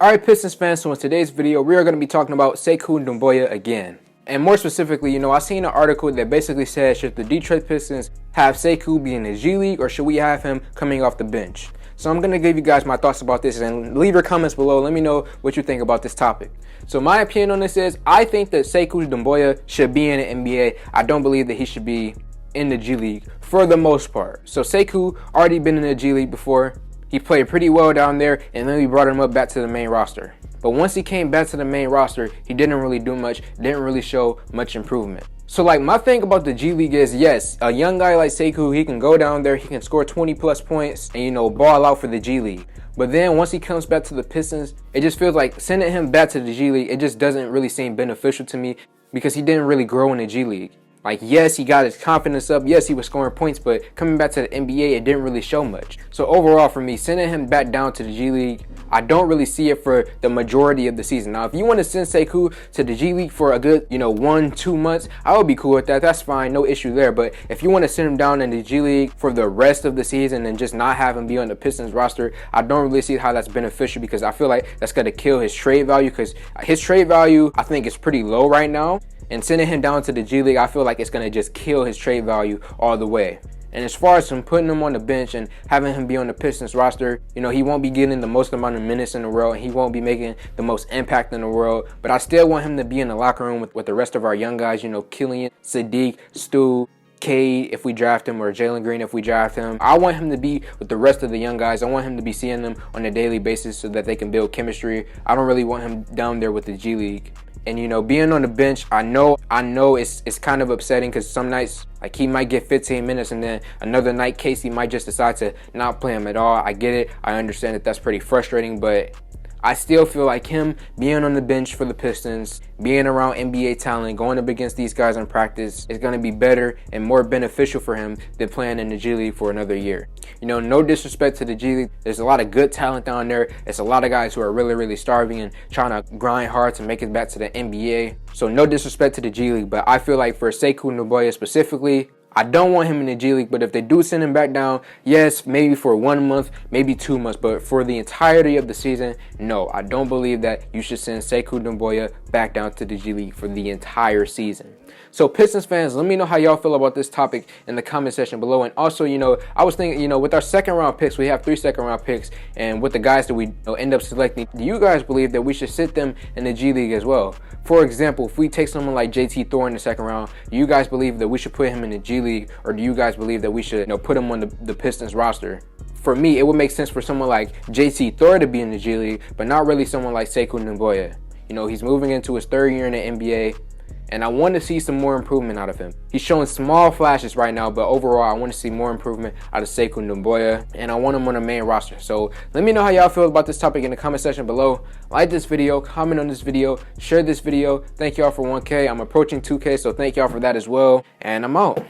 Alright Pistons fans, so in today's video we are going to be talking about Sekou Doumbouya again. And more specifically, I seen an article that basically said, should the Detroit Pistons have Sekou be in the G League or should we have him coming off the bench? So I'm going to give you guys my thoughts about this and leave your comments below. Let me know what you think about this topic. So my opinion on this is, I think that Sekou Doumbouya should be in the NBA. I don't believe that he should be in the G League for the most part. So Sekou already been in the G League before. He played pretty well down there, and then we brought him up back to the main roster. But once he came back to the main roster, he didn't really do much, didn't really show much improvement. So my thing about the G League is, yes, a young guy like Sekou, he can go down there, he can score 20 plus points and, ball out for the G League. But then once he comes back to the Pistons, it just feels like sending him back to the G League, it just doesn't really seem beneficial to me because he didn't really grow in the G League. Yes, he got his confidence up. Yes, he was scoring points, but coming back to the NBA, it didn't really show much. So overall, for me, sending him back down to the G League, I don't really see it for the majority of the season. Now, if you want to send Sekou to the G League for a good, 1-2 months, I would be cool with that. That's fine, no issue there. But if you want to send him down in the G League for the rest of the season and just not have him be on the Pistons roster, I don't really see how that's beneficial because I feel like that's going to kill his trade value because his trade value, I think, is pretty low right now. And sending him down to the G League, I feel like it's going to just kill his trade value all the way. And as far as him putting him on the bench and having him be on the Pistons roster, he won't be getting the most amount of minutes in the world and he won't be making the most impact in the world. But I still want him to be in the locker room with the rest of our young guys, Killian, Sadiq, Stu, Cade if we draft him, or Jalen Green if we draft him. I want him to be with the rest of the young guys. I want him to be seeing them on a daily basis so that they can build chemistry. I don't really want him down there with the G League. And being on the bench, I know it's kind of upsetting because some nights he might get 15 minutes and then another night Casey might just decide to not play him at all. I get it. I understand that that's pretty frustrating, but I still feel like him being on the bench for the Pistons, being around NBA talent, going up against these guys in practice is going to be better and more beneficial for him than playing in the G League for another year. No disrespect to the G League. There's a lot of good talent down there. It's a lot of guys who are really, really starving and trying to grind hard to make it back to the NBA. So no disrespect to the G League, but I feel like for Sekou Doumbouya specifically, I don't want him in the G League, but if they do send him back down, yes, maybe for 1 month, maybe 2 months, but for the entirety of the season, no, I don't believe that you should send Sekou Doumbouya back down to the G League for the entire season. So Pistons fans, let me know how y'all feel about this topic in the comment section below. And also, I was thinking, with our second round picks, we have 3 second round picks, and with the guys that we end up selecting, do you guys believe that we should sit them in the G League as well? For example, if we take someone like JT Thor in the second round, do you guys believe that we should put him in the G League, or do you guys believe that we should put him on the Pistons roster? For me, it would make sense for someone like JT Thor to be in the G League, but not really someone like Sekou Doumbouya. He's moving into his 3rd year in the NBA, and I want to see some more improvement out of him. He's showing small flashes right now, but overall, I want to see more improvement out of Sekou Doumbouya, and I want him on the main roster. So let me know how y'all feel about this topic in the comment section below. Like this video, comment on this video, share this video. Thank y'all for 1K. I'm approaching 2K, so thank y'all for that as well. And I'm out.